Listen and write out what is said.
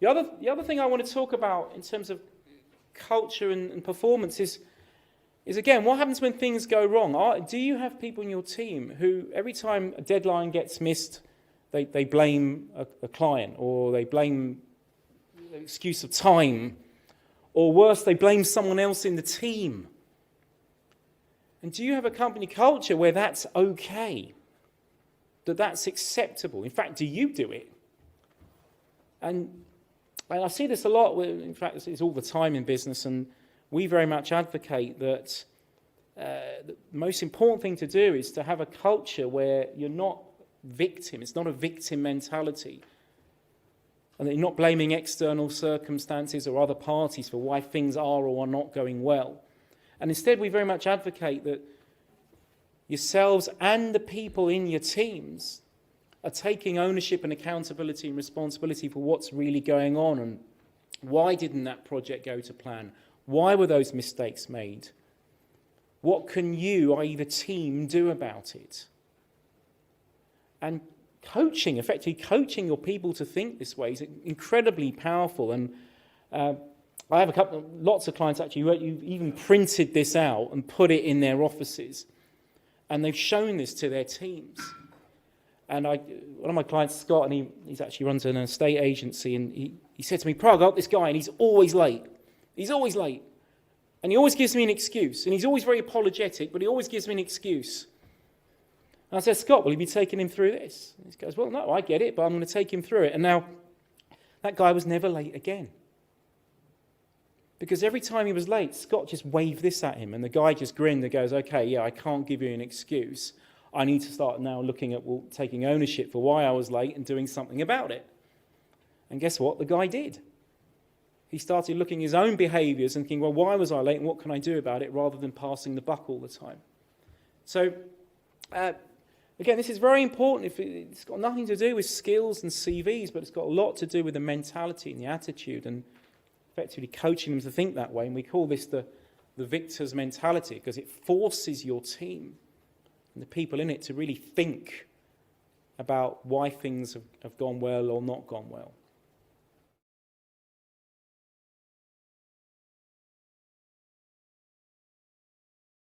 The other thing I want to talk about in terms of culture and performance is again, what happens when things go wrong? Do you have people in your team who every time a deadline gets missed, they blame a client, or they blame the excuse of time, or worse, they blame someone else in the team? And do you have a company culture where that's okay? That's acceptable? In fact, do you do it? And I see this a lot. In fact, it's all the time in business, and we very much advocate that the most important thing to do is to have a culture where you're not victim. It's not a victim mentality. And that you're not blaming external circumstances or other parties for why things are or are not going well. And instead, we very much advocate that yourselves and the people in your teams are taking ownership and accountability and responsibility for what's really going on, and why didn't that project go to plan? Why were those mistakes made? What can you, i.e. the team, do about it? And effectively coaching your people to think this way is incredibly powerful. And I have lots of clients actually who even printed this out and put it in their offices. And they've shown this to their teams. And one of my clients, Scott, and he actually runs an estate agency, and he said to me, Parag, I got this guy, and he's always late. He's always late. And he always gives me an excuse. And he's always very apologetic, but he always gives me an excuse. And I said, Scott, will you be taking him through this? And he goes, well, no, I get it, but I'm going to take him through it. And now, that guy was never late again. Because every time he was late, Scott just waved this at him, and the guy just grinned and goes, okay, yeah, I can't give you an excuse. I need to start now looking at taking ownership for why I was late and doing something about it. And guess what? The guy did. He started looking at his own behaviours and thinking, well, why was I late and what can I do about it, rather than passing the buck all the time. So, again, this is very important. It's got nothing to do with skills and CVs, but it's got a lot to do with the mentality and the attitude, and effectively coaching them to think that way. And we call this the victor's mentality, because it forces your team and the people in it to really think about why things have gone well or not gone well.